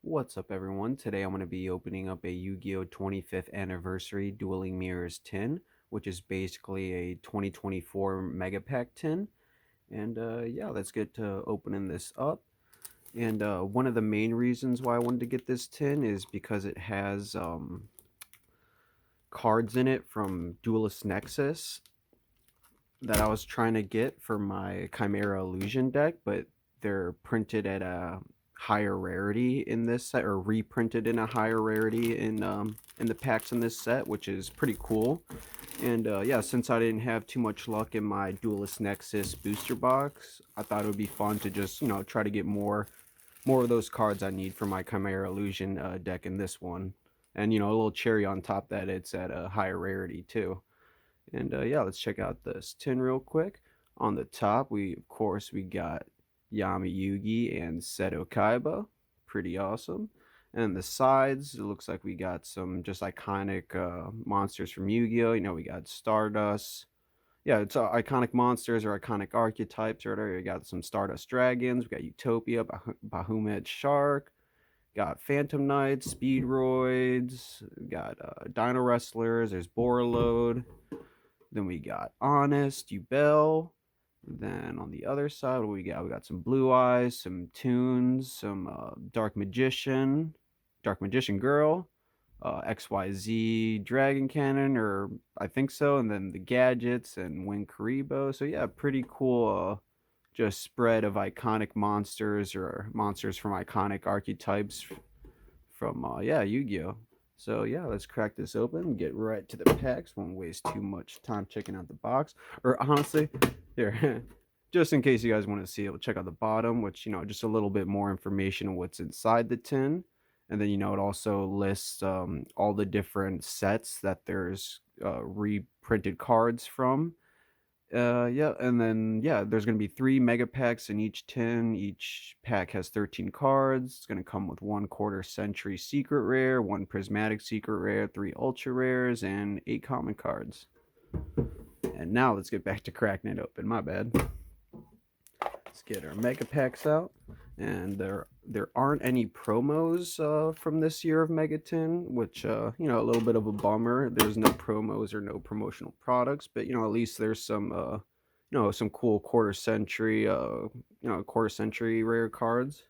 What's up, everyone? Today I'm going to be opening up a Yu-Gi-Oh! 25th Anniversary Dueling Mirrors tin, which is basically a 2024 Mega Pack tin. And yeah, let's get to opening this up. And one of the main reasons why I wanted to get this tin is because it has cards in it from Duelist Nexus that I was trying to get for my Chimera Illusion deck, but they're printed at a higher rarity in this set, or reprinted in a higher rarity in the packs in this set, which is pretty cool. And yeah, since I didn't have too much luck in my Duelist Nexus booster box, I thought it would be fun to just try to get more of those cards I need for my Chimera Illusion deck in this one. And a little cherry on top that it's at a higher rarity too. And yeah, let's check out this tin real quick. On the top, of course we got Yami Yugi and Seto Kaiba. Pretty awesome. And the sides, it looks like we got some just iconic monsters from Yu-Gi-Oh! We got Stardust. Yeah, it's iconic monsters or iconic archetypes or whatever. We got some Stardust Dragons. We got Utopia, Bahamut Shark. Got Phantom Knights, Speedroids. We got Dino Wrestlers. There's Borreload. Then we got Honest, Ubel. Then on the other side, what we got? We got some Blue Eyes, some Tunes, some Dark Magician Girl, XYZ Dragon Cannon, or I think so, and then the Gadgets and Wing Karibo. So yeah, pretty cool. Just spread of iconic monsters or monsters from iconic archetypes from yeah, Yu-Gi-Oh. So yeah, let's crack this open, get right to the packs. Won't waste too much time checking out the box. Or honestly, here, just in case you guys want to see it, we'll check out the bottom, which just a little bit more information on what's inside the tin. And then it also lists all the different sets that there's reprinted cards from. Yeah, and then yeah, there's gonna be 3 mega packs in each tin. Each pack has 13 cards. It's gonna come with 1/4 century secret rare, 1 prismatic secret rare, 3 ultra rares, and 8 common cards. And now let's get back to cracking it open. My bad. Let's get our mega packs out. And there aren't any promos from this year of Megatin, which a little bit of a bummer. There's no promos or no promotional products, but at least there's some some cool quarter century rare cards.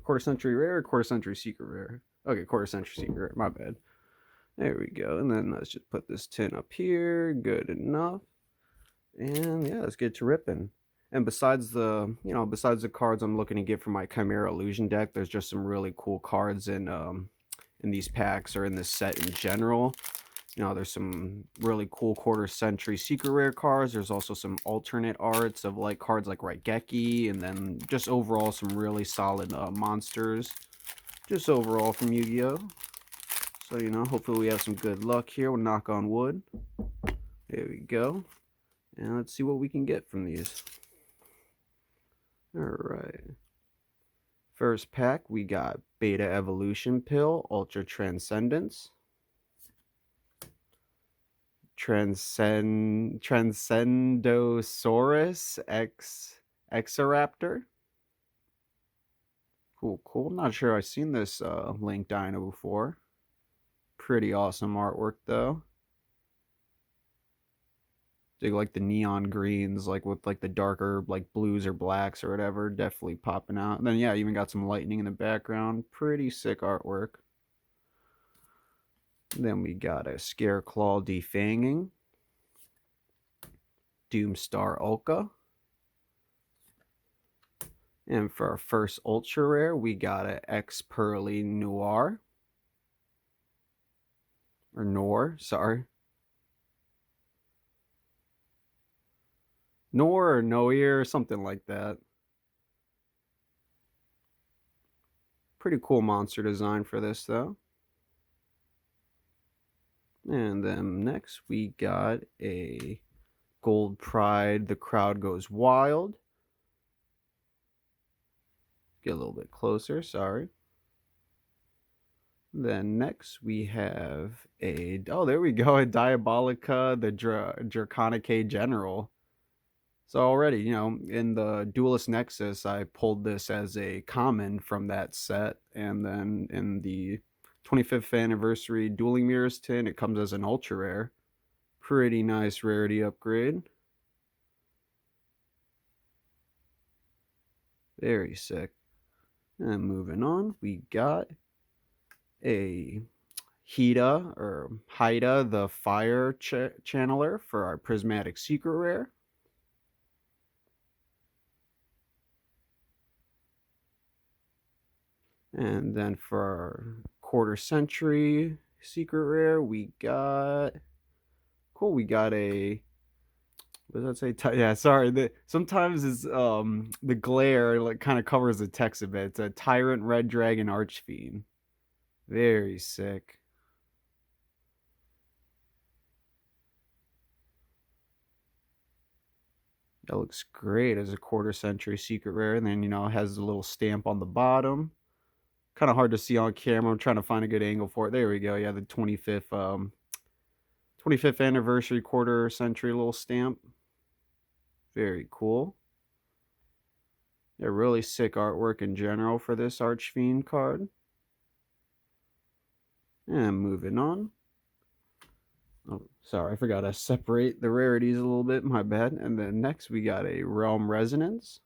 Quarter century rare, quarter century secret rare. Okay, quarter century secret rare. My bad. There we go. And then let's just put this tin up here. Good enough. And yeah, let's get to ripping. And besides the cards I'm looking to get for my Chimera Illusion deck, there's just some really cool cards in these packs or in this set in general. There's some really cool quarter century secret rare cards. There's also some alternate arts of like cards like Raigeki, and then just overall some really solid monsters. Just overall from Yu-Gi-Oh! So hopefully we have some good luck here. We'll knock on wood. There we go. And let's see what we can get from these. Alright. First pack, we got Beta Evolution Pill, Ultra Transcendence. Transcendosaurus X Exoraptor. Cool. Not sure I've seen this Link Dino before. Pretty awesome artwork though. Dig like the neon greens, like with like the darker like blues or blacks or whatever, definitely popping out. And then yeah, even got some lightning in the background. Pretty sick artwork. Then we got a Scareclaw Defanging, Doomstar Ulka. And for our first ultra rare, we got a X Pearly Noir. Or Noir, sorry. Noir or Noir, something like that. Pretty cool monster design for this though. And then next we got a Gold Pride, The Crowd Goes Wild. Get a little bit closer, sorry. Then next we have oh, there we go, a Diabolica, the Draconic General. So already, in the Duelist Nexus, I pulled this as a common from that set, and then in the 25th anniversary Dueling Mirrors tin, it comes as an ultra rare. Pretty nice rarity upgrade. Very sick. And moving on, we got a Hida, the fire channeler for our prismatic secret rare. And then for our quarter century secret rare, we got cool. We got a what does that say? Yeah, sorry. Sometimes it's the glare like kind of covers the text a bit. It's a Tyrant Red Dragon Archfiend. Very sick. That looks great as a quarter century secret rare. And then, it has a little stamp on the bottom. Kind of hard to see on camera. I'm trying to find a good angle for it. There we go. Yeah, the 25th anniversary quarter century little stamp. Very cool. Yeah, really sick artwork in general for this Archfiend card. And moving on. Oh, sorry, I forgot to separate the rarities a little bit. My bad. And then next we got a Realm Resonance,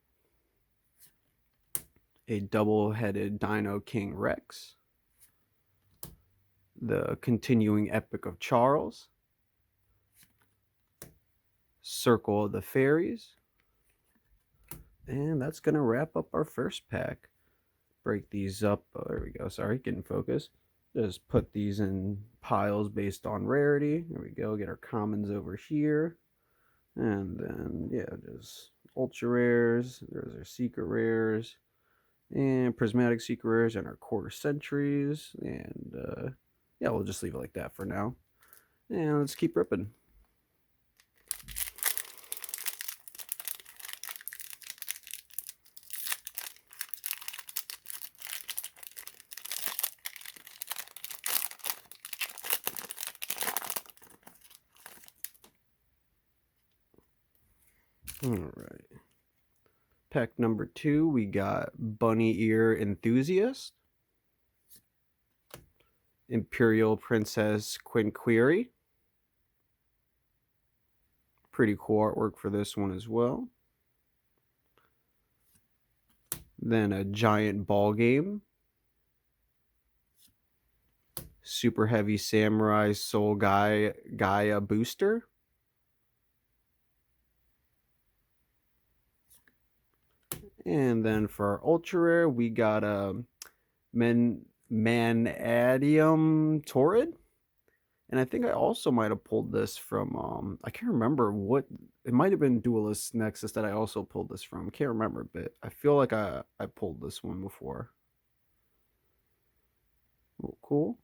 a double-headed Dino King Rex, the Continuing Epic of Charles, Circle of the Fairies, and that's gonna wrap up our first pack. Break these up. Oh, there we go. Sorry, getting focus. Just put these in piles based on rarity. There we go. Get our commons over here. And then, yeah, just ultra rares. There's our secret rares. And prismatic secret rares and our quarter centuries. And, yeah, we'll just leave it like that for now. And let's keep ripping. All right. Pack number 2, we got Bunny Ear Enthusiast, Imperial Princess Quinqueri. Pretty cool artwork for this one as well. Then a Giant Ball Game, Super Heavy Samurai Soul Gaia Booster, and then for our ultra rare, we got a Manadium Torrid. And I think I also might have pulled this from, I can't remember what, it might have been Duelist Nexus that I also pulled this from. Can't remember, but I feel like I pulled this one before. Oh, cool.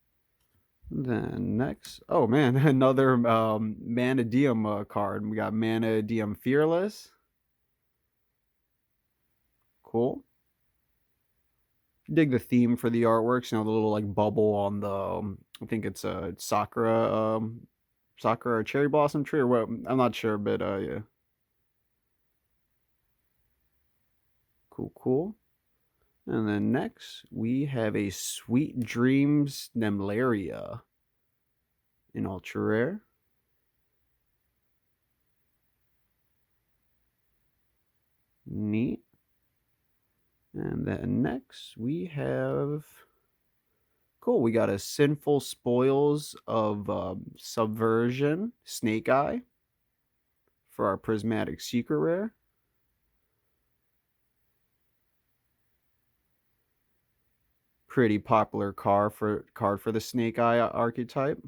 Then next, oh man, another Manadium card. We got Manadium Fearless. Cool. Dig the theme for the artworks. The little like bubble on the, I think it's a Sakura or cherry blossom tree or what? I'm not sure, but yeah. Cool. And then next we have a Sweet Dreams Nemlaria in ultra rare. Neat. And then next we have cool. We got a Sinful Spoils of Subversion Snake Eye for our Prismatic Secret Rare. Pretty popular card for the Snake Eye archetype.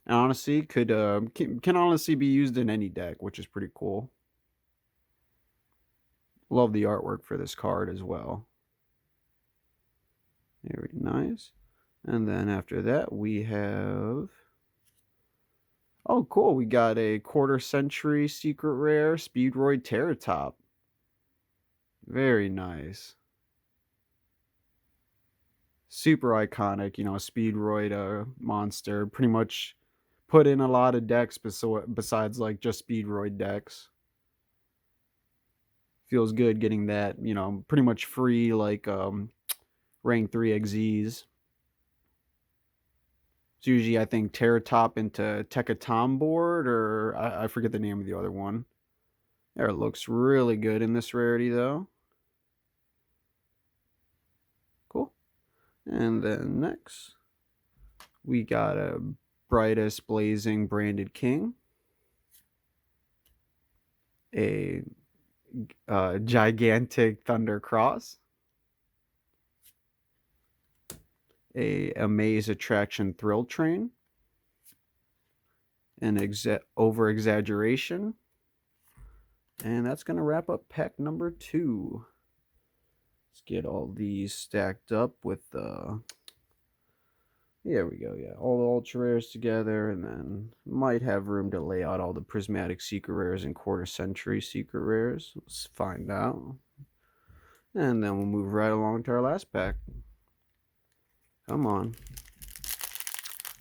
And honestly, can honestly be used in any deck, which is pretty cool. Love the artwork for this card as well. Very nice. And then after that, we have... oh, cool. We got a quarter century secret rare Speedroid Terratop. Very nice. Super iconic, Speedroid monster. Pretty much put in a lot of decks besides like just Speedroid decks. Feels good getting that, pretty much free like rank 3 XZs. It's usually I think Terratop into Tekaton board, or I forget the name of the other one. There, it looks really good in this rarity though. Cool. And then next we got a Brightest Blazing Branded King, a Gigantic Thunder Cross, a Amaze Attraction Thrill Train, an Over Exaggeration, and that's going to wrap up pack number 2. Let's get all these stacked up with the... There we go, yeah. All the ultra rares together, and then might have room to lay out all the prismatic secret rares and quarter century secret rares. Let's find out. And then we'll move right along to our last pack. Come on.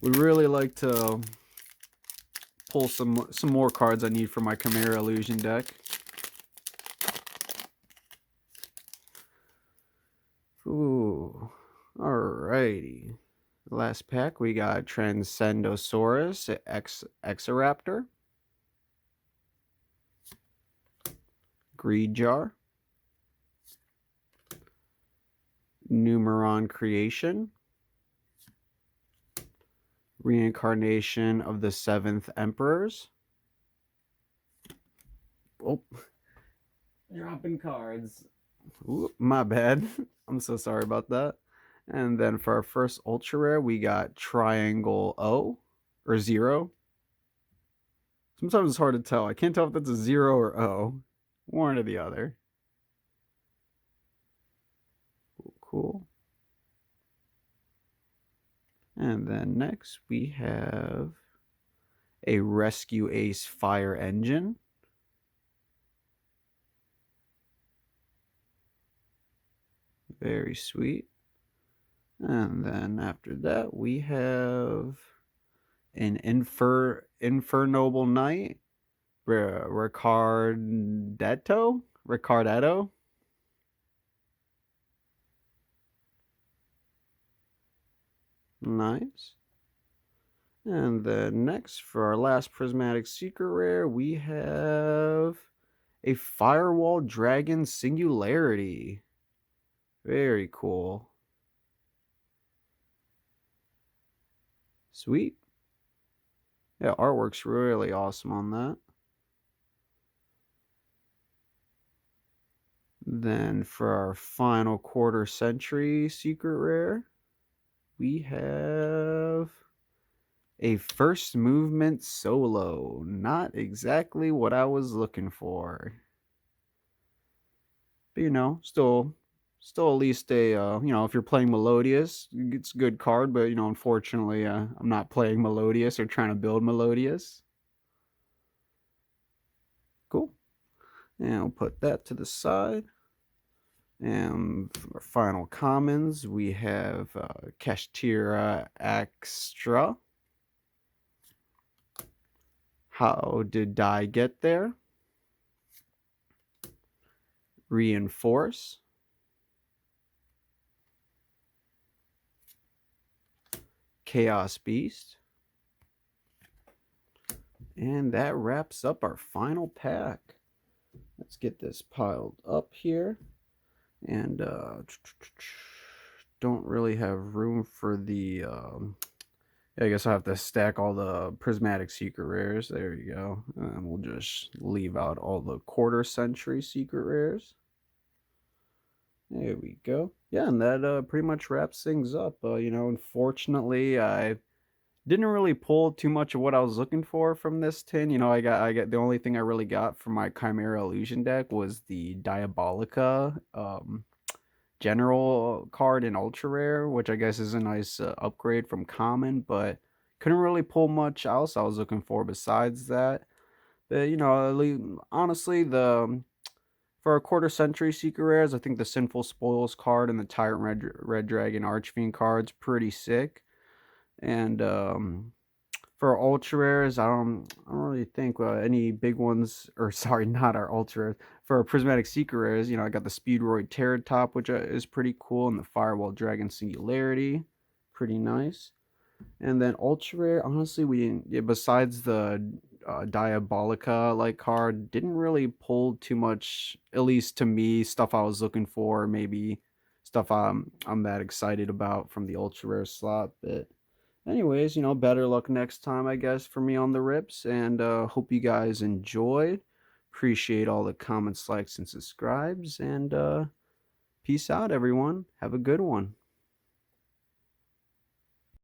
We really like to pull some more cards I need for my Chimera Illusion deck. Ooh, alrighty. Last pack, we got Transcendosaurus Exoraptor, Greedjar, Numeron Creation, Reincarnation of the Seventh Emperors. Oh, dropping cards. Ooh, my bad. I'm so sorry about that. And then for our first ultra rare, we got Triangle O or 0. Sometimes it's hard to tell. I can't tell if that's a 0 or O. One or the other. Cool. And then next we have a Rescue Ace Fire Engine. Very sweet. And then after that, we have an Infernoble Knight, Ricardetto. Nice. And then next, for our last Prismatic Secret Rare, we have a Firewall Dragon Singularity. Very cool. Sweet. Yeah, artwork's really awesome on that. Then for our final quarter century secret rare, we have a First Movement Solo. Not exactly what I was looking for. But still at least a if you're playing Melodious, it's a good card, but unfortunately I'm not playing Melodious or trying to build Melodious. Cool. And we'll put that to the side. And for our final commons, we have Kashtira Extra. How did I get there? Reinforce. Chaos Beast. And that wraps up our final pack. Let's get this piled up here. And don't really have room for the... I guess I'll have to stack all the Prismatic Secret Rares. There you go. And we'll just leave out all the quarter century Secret Rares. There we go. Yeah, and that pretty much wraps things up. Unfortunately, I didn't really pull too much of what I was looking for from this tin. I got the only thing I really got from my Chimera Illusion deck was the Diabolica general card in ultra rare, which I guess is a nice upgrade from common, but couldn't really pull much else I was looking for besides that. But honestly, for a quarter century secret rares, I think the Sinful Spoils card and the Tyrant Red Dragon Archfiend card's pretty sick. And For ultra rares, I don't really think any big ones, or sorry, not our ultra rares. For prismatic secret rares, I got the Speedroid Terratop, which is pretty cool, and the Firewall Dragon Singularity, pretty nice. And then ultra rare, honestly, we didn't. Yeah, besides the Diabolica like card, didn't really pull too much. At least to me, stuff I was looking for, maybe stuff I'm that excited about from the ultra rare slot. But anyways, better luck next time, I guess, for me on the rips. And hope you guys enjoyed. Appreciate all the comments, likes, and subscribes. And peace out, everyone. Have a good one.